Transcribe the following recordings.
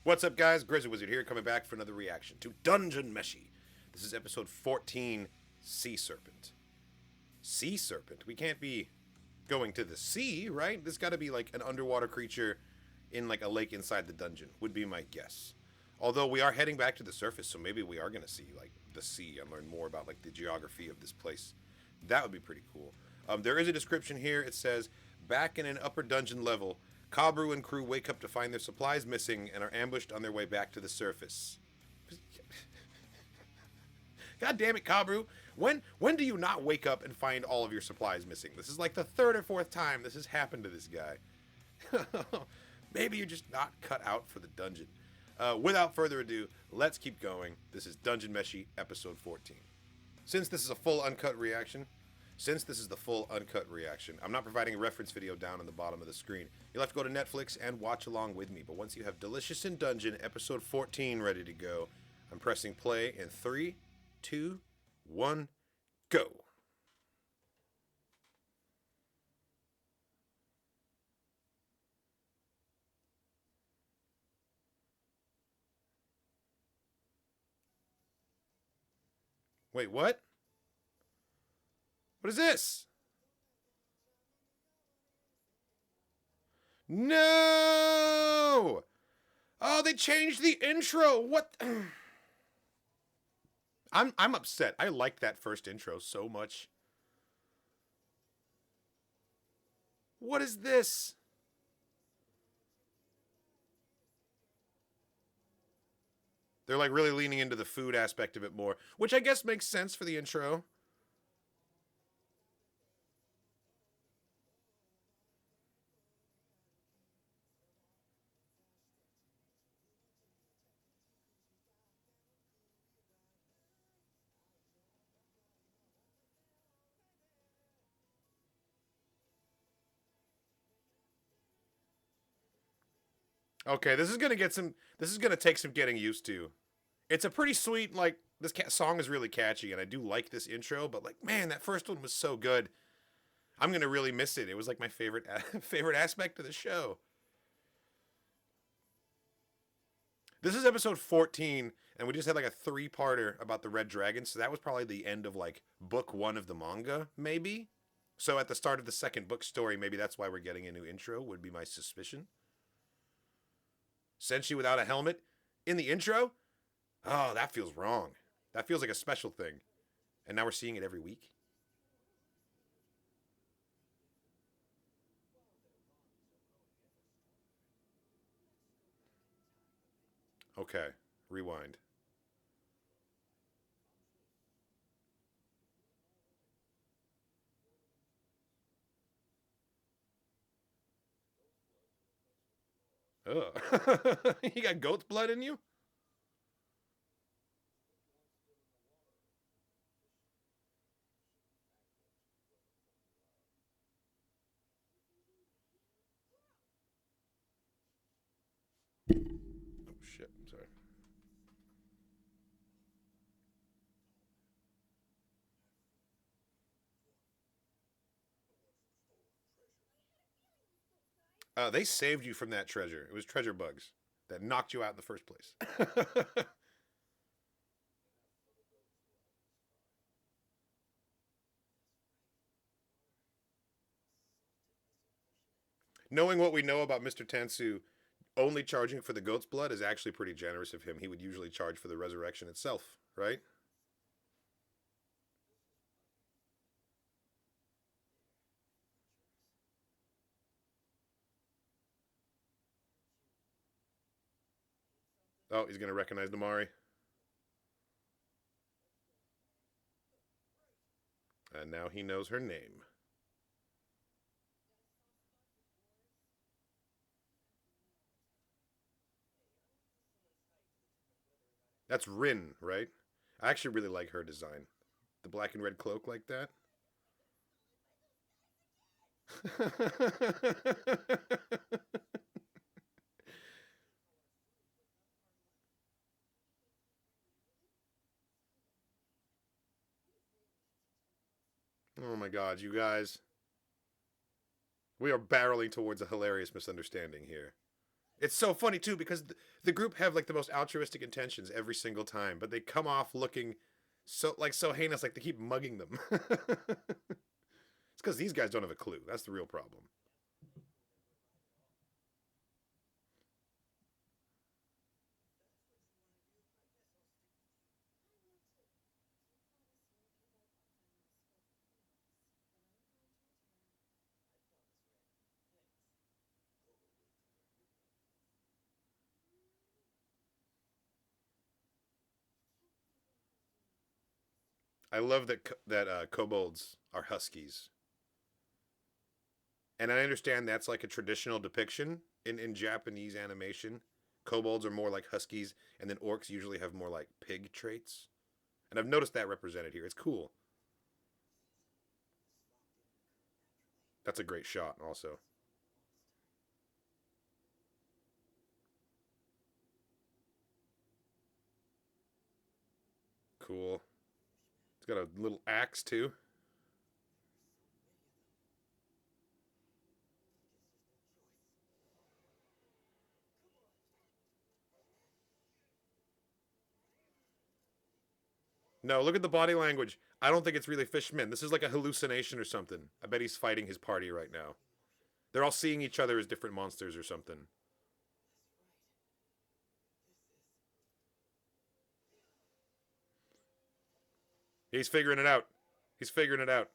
What's up, guys? Grizzled Wizard here, coming back for another reaction to Dungeon Meshi. This is episode 14, Sea Serpent. Sea Serpent? We can't be going to the sea, right? This got to be like an underwater creature in like a lake inside the dungeon, would be my guess. Although we are heading back to the surface, so maybe we are going to see like the sea and learn more about like the geography of this place. That would be pretty cool. There is a description here. It says, back in an upper dungeon level, Kabru and crew wake up to find their supplies missing and are ambushed on their way back to the surface. God damn it, Kabru. When do you not wake up and find all of your supplies missing? This is like the third or fourth time this has happened to this guy. Maybe you're just not cut out for the dungeon. Without further ado, let's keep going. This is Dungeon Meshi, episode 14. Since this is a full uncut reaction, I'm not providing a reference video down on the bottom of the screen. You'll have to go to Netflix and watch along with me. But once you have Delicious in Dungeon, episode 14 ready to go, I'm pressing play in 3, 2, 1, go. Wait, what? What is this? No! Oh, they changed the intro. What? I'm upset. I liked that first intro so much. What is this? They're like really leaning into the food aspect of it more, which I guess makes sense for the intro. Okay, this is gonna take some getting used to. It's a pretty sweet, like, this song is really catchy, and I do like this intro, but, like, man, that first one was so good. I'm gonna really miss it. It was, like, my favorite favorite aspect of the show. This is episode 14, and we just had, like, a 3-parter about the Red Dragon, so that was probably the end of, like, book 1 of the manga, maybe? So at the start of the second book story, maybe that's why we're getting a new intro, would be my suspicion. Senshi without a helmet in the intro? Oh, that feels wrong. That feels like a special thing. And now we're seeing it every week. Okay, rewind. Ugh. You got goat's blood in you? Oh shit, I'm sorry. They saved you from that treasure. It was treasure bugs that knocked you out in the first place. Knowing what we know about Mr. Tansu, only charging for the goat's blood is actually pretty generous of him. He would usually charge for the resurrection itself, right? Oh, he's going to recognize the Mari. And now he knows her name. That's Rin, right? I actually really like her design. The black and red cloak like that. Oh my god, you guys. We are barreling towards a hilarious misunderstanding here. It's so funny too because the group have like the most altruistic intentions every single time, but they come off looking so heinous, like they keep mugging them. It's because these guys don't have a clue. That's the real problem. I love that kobolds are huskies, and I understand that's like a traditional depiction in Japanese animation. Kobolds are more like huskies, and then orcs usually have more like pig traits. And I've noticed that represented here. It's cool. That's a great shot, also. Cool. It's got a little axe too. No, look at the body language. I don't think it's really fishmen. This is like a hallucination or something. I bet he's fighting his party right now. They're all seeing each other as different monsters or something. He's figuring it out. He's figuring it out.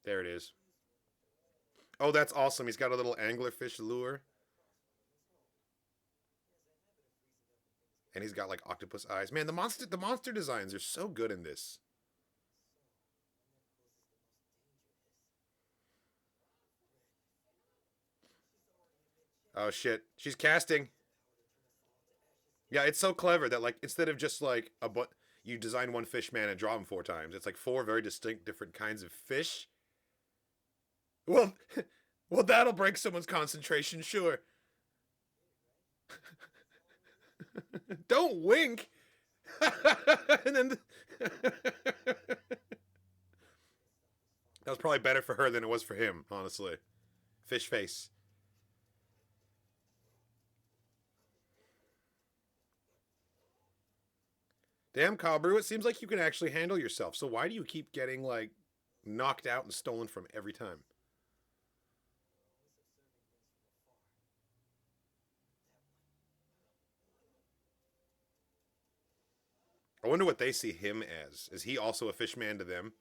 There it is. Oh, that's awesome. He's got a little anglerfish lure. And he's got like octopus eyes. Man, the monster designs are so good in this. Oh shit. She's casting. Yeah, it's so clever that like instead of just like a but you design one fish man and draw him four times. It's like four very distinct different kinds of fish. Well, well that'll break someone's concentration, sure. Don't wink. And then that was probably better for her than it was for him, honestly. Fish face. Damn, Cobru, it seems like you can actually handle yourself. So why do you keep getting like knocked out and stolen from every time? I wonder what they see him as. Is he also a fish man to them?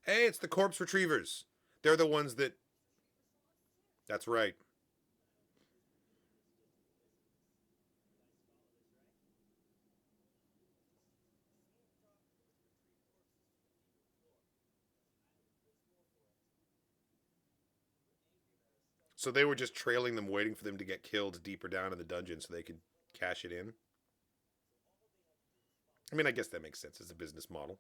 Hey, it's the corpse retrievers. They're the ones that. That's right. So they were just trailing them, waiting for them to get killed deeper down in the dungeon so they could cash it in. I mean, I guess that makes sense as a business model.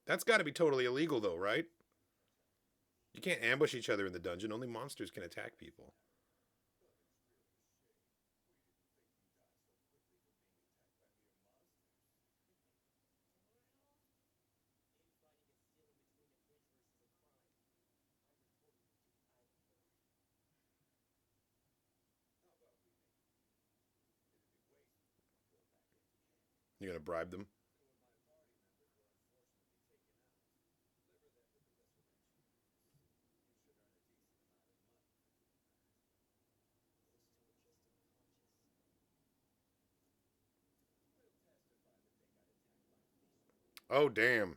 That's got to be totally illegal, though, right? You can't ambush each other in the dungeon. Only monsters can attack people. You're gonna bribe them. Oh damn,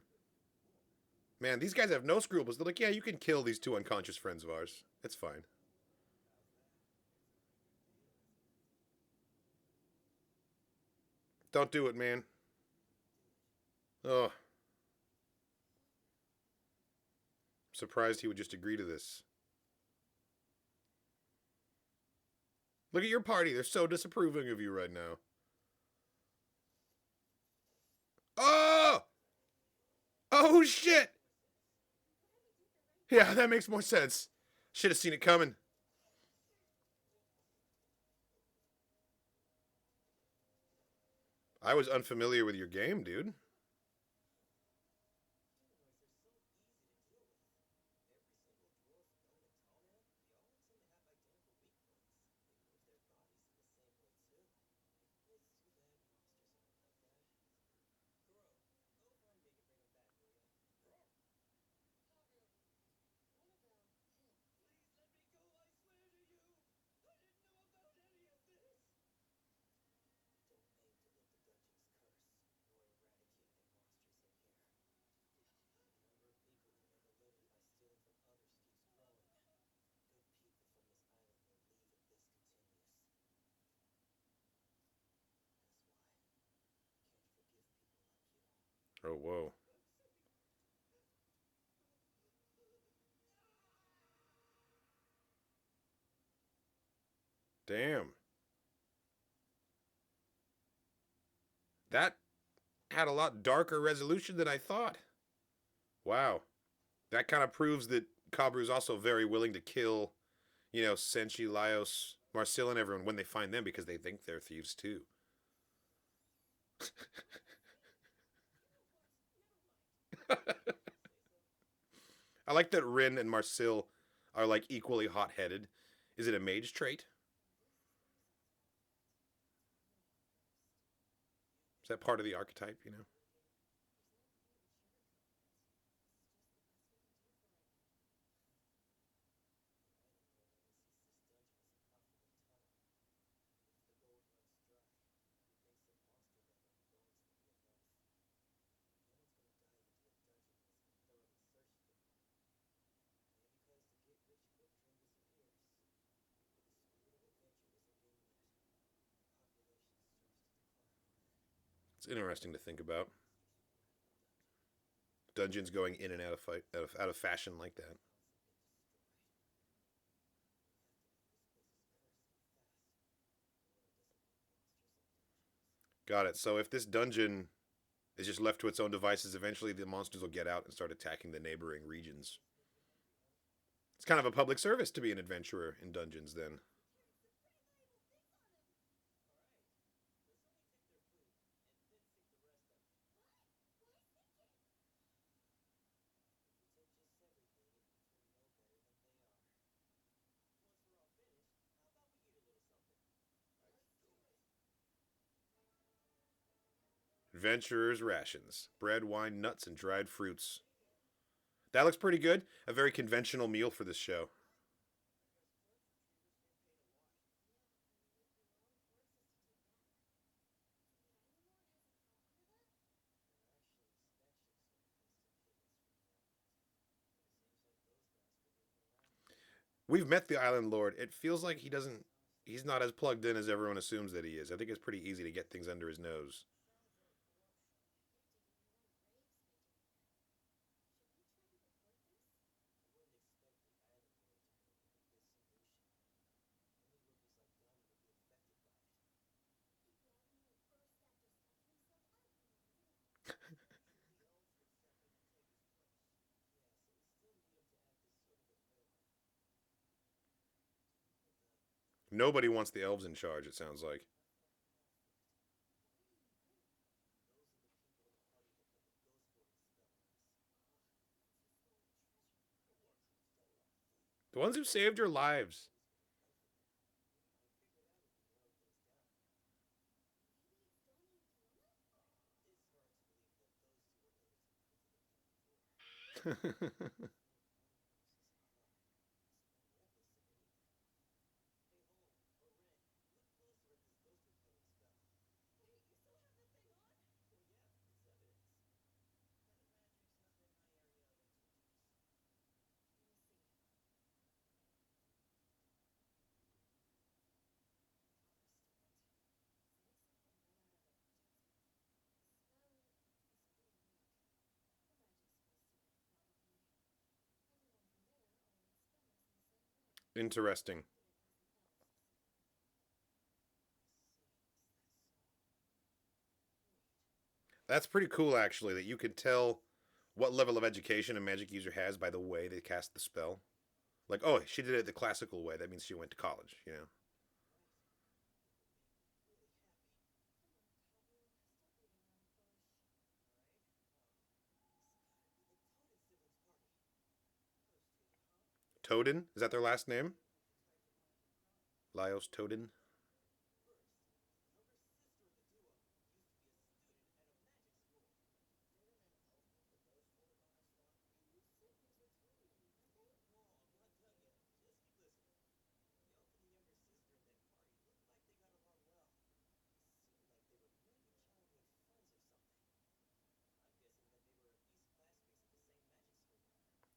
man! These guys have no scruples. They're like, yeah, you can kill these two unconscious friends of ours. It's fine. Don't do it, man. Oh, surprised he would just agree to this. Look at your party. They're so disapproving of you right now. Oh! Oh, shit! Yeah, that makes more sense. Should have seen it coming. I was unfamiliar with your game, dude. Oh, whoa. Damn. That had a lot darker resolution than I thought. Wow. That kind of proves that Kabru is also very willing to kill, Senshi, Laios, Marcel, and everyone when they find them because they think they're thieves too. I like that Rin and Marcel are like equally hot headed. Is it a mage trait? Is that part of the archetype? It's interesting to think about. Dungeons going in and out of fight out of fashion like that. Got it. So if this dungeon is just left to its own devices, eventually the monsters will get out and start attacking the neighboring regions. It's kind of a public service to be an adventurer in dungeons then. Adventurer's rations: bread, wine, nuts, and dried fruits. That looks pretty good. A very conventional meal for this show. We've met the Island Lord. It feels like he's not as plugged in as everyone assumes that he is. I think it's pretty easy to get things under his nose. Nobody wants the elves in charge, it sounds like. The ones who saved your lives. Interesting. That's pretty cool, actually, that you could tell what level of education a magic user has by the way they cast the spell. Like, oh, she did it the classical way. That means she went to college, you know? Toden? Is that their last name? Lyos Toden?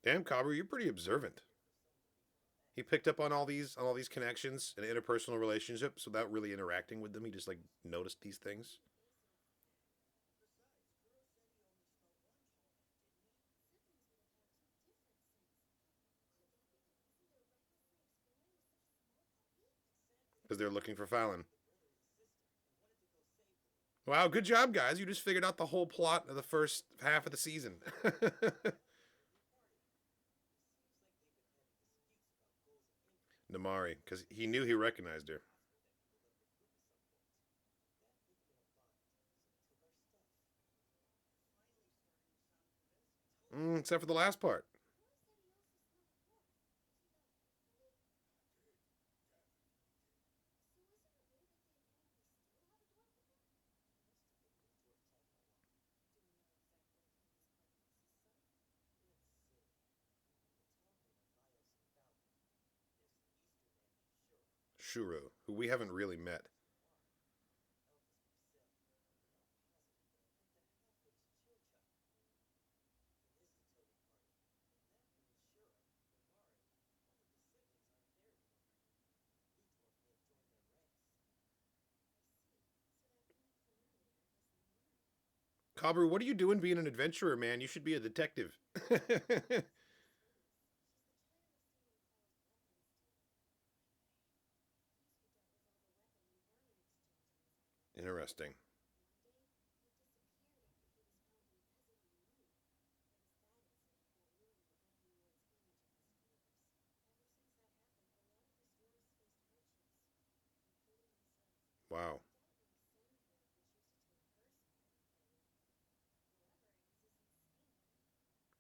Damn, Kabru, you're pretty observant. He picked up on all these connections and interpersonal relationships without really interacting with them. He just like noticed these things. Because they're looking for Fallon. Wow, good job, guys. You just figured out the whole plot of the first half of the season. Namari, because he knew he recognized her. Except for the last part. Shuro, who we haven't really met. Kabru, what are you doing being an adventurer, man? You should be a detective. Interesting. Wow.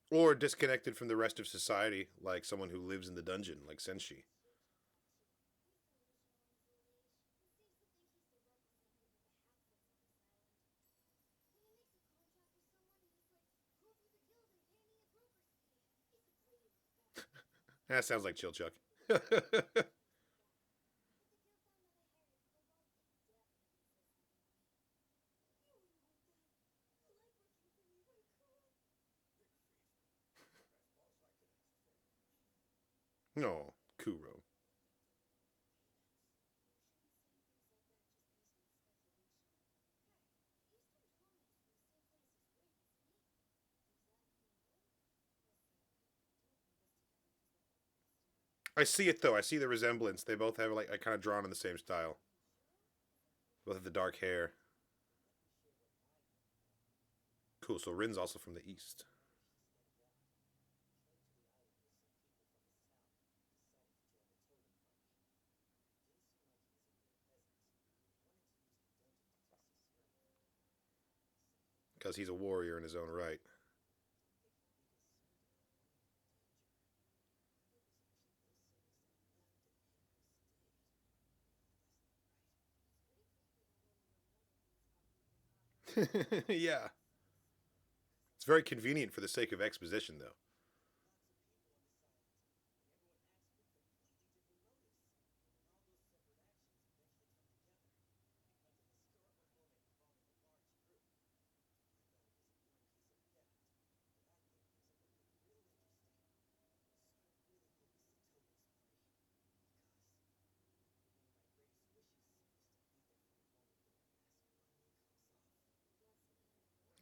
Or disconnected from the rest of society, like someone who lives in the dungeon, like Senshi. That sounds like Chill Chuck. No, Kuro. I see it though. I see the resemblance. They both have like kind of drawn in the same style. Both have the dark hair. Cool. So Rin's also from the east because he's a warrior in his own right. Yeah. It's very convenient for the sake of exposition, though.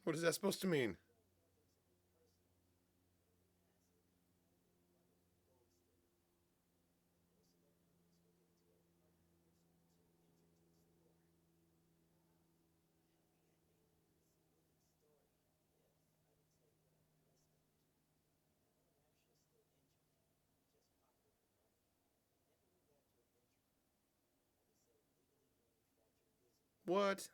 What is that supposed to mean? What?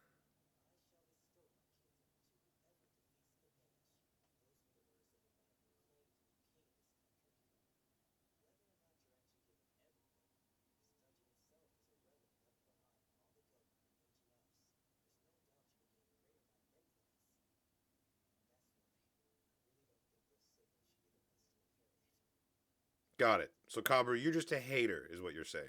Got it. So, Kabru, you're just a hater, is what you're saying.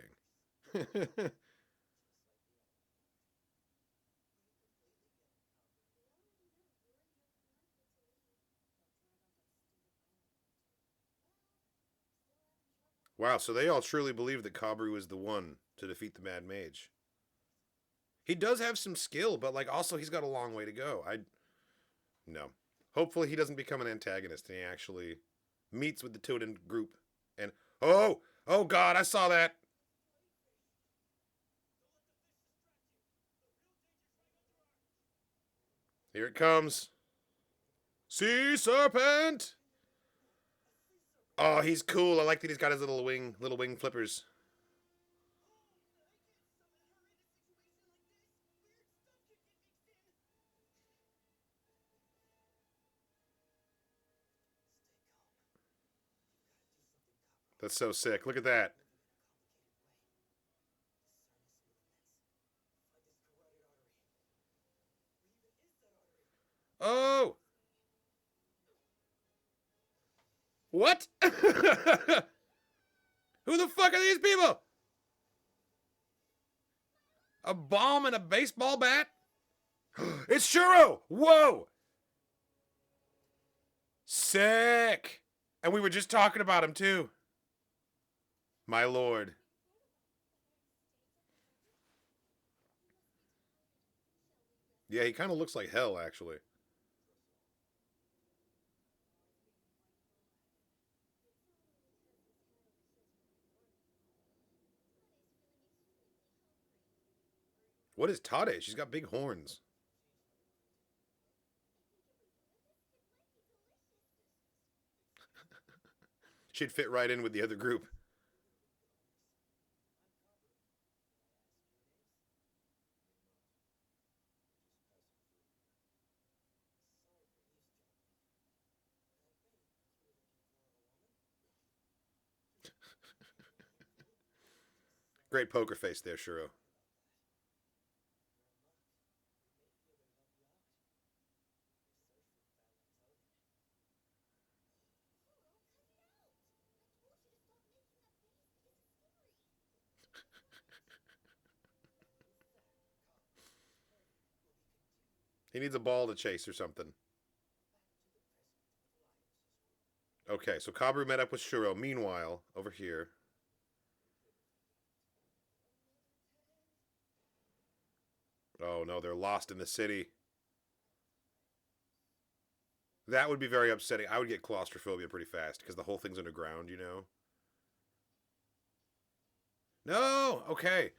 Wow, so they all truly believe that Kabru is the one to defeat the Mad Mage. He does have some skill, but like also he's got a long way to go. I no. Hopefully he doesn't become an antagonist and he actually meets with the Totem group and oh god, I saw that. Here it comes. See Serpent. Oh, he's cool. I like that he's got his little wing flippers. That's so sick. Look at that. Oh! What? Who the fuck are these people? A bomb and a baseball bat? It's Shuro! Whoa! Sick! And we were just talking about him too. My lord. Yeah, he kind of looks like hell, actually. What is Tade? She's got big horns. She'd fit right in with the other group. Great poker face there, Shuro. He needs a ball to chase or something. Okay, so Kabru met up with Shuro. Meanwhile, over here. Oh no, they're lost in the city. That would be very upsetting. I would get claustrophobia pretty fast because the whole thing's underground, you know? No! Okay.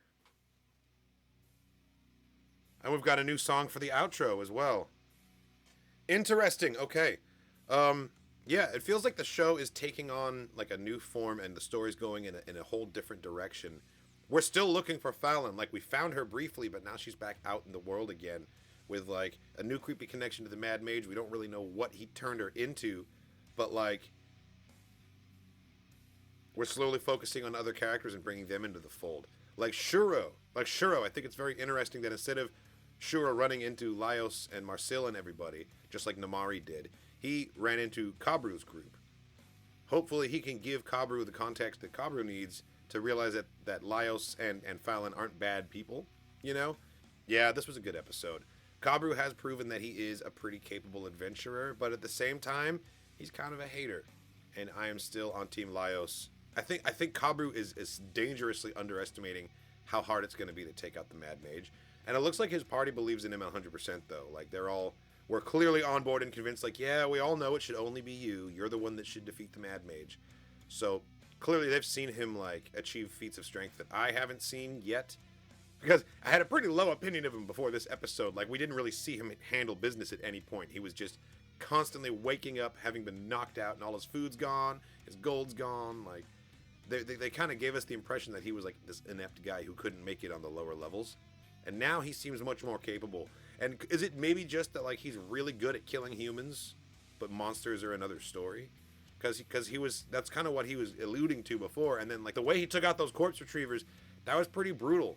And we've got a new song for the outro as well. Interesting. Okay. Yeah, it feels like the show is taking on like a new form and the story's going in a whole different direction. We're still looking for Fallon. Like we found her briefly, but now she's back out in the world again with like a new creepy connection to the Mad Mage. We don't really know what he turned her into, but like we're slowly focusing on other characters and bringing them into the fold. Like Shuro, I think it's very interesting that instead of Shuro running into Laios and Marcel and everybody, just like Namari did, he ran into Kabru's group. Hopefully he can give Kabru the context that Kabru needs to realize that Laios and Fallon aren't bad people, you know? Yeah, this was a good episode. Kabru has proven that he is a pretty capable adventurer, but at the same time, he's kind of a hater. And I am still on Team Laios. I think Kabru is dangerously underestimating how hard it's going to be to take out the Mad Mage. And it looks like his party believes in him 100% though. Like we're clearly on board and convinced like, yeah, we all know it should only be you. You're the one that should defeat the Mad Mage. So clearly they've seen him like achieve feats of strength that I haven't seen yet. Because I had a pretty low opinion of him before this episode. Like we didn't really see him handle business at any point. He was just constantly waking up, having been knocked out, and all his food's gone, his gold's gone. Like they kind of gave us the impression that he was like this inept guy who couldn't make it on the lower levels. and now he seems much more capable. And is it maybe just that like he's really good at killing humans, but monsters are another story? Because he was, that's kind of what he was alluding to before. And then like the way he took out those corpse retrievers, that was pretty brutal.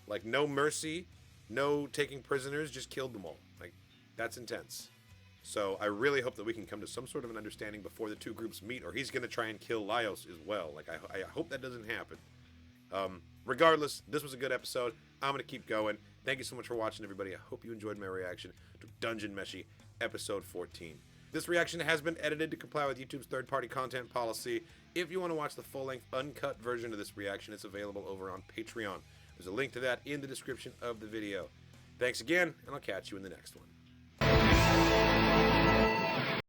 Like no mercy, no taking prisoners, just killed them all. Like that's intense. So I really hope that we can come to some sort of an understanding before the two groups meet, or he's going to try and kill Laios as well. Like I hope that doesn't happen. Regardless, this was a good episode. I'm going to keep going. Thank you so much for watching, everybody. I hope you enjoyed my reaction to Dungeon Meshi episode 14. This reaction has been edited to comply with YouTube's third-party content policy. If you want to watch the full-length, uncut version of this reaction, it's available over on Patreon. There's a link to that in the description of the video. Thanks again, and I'll catch you in the next one.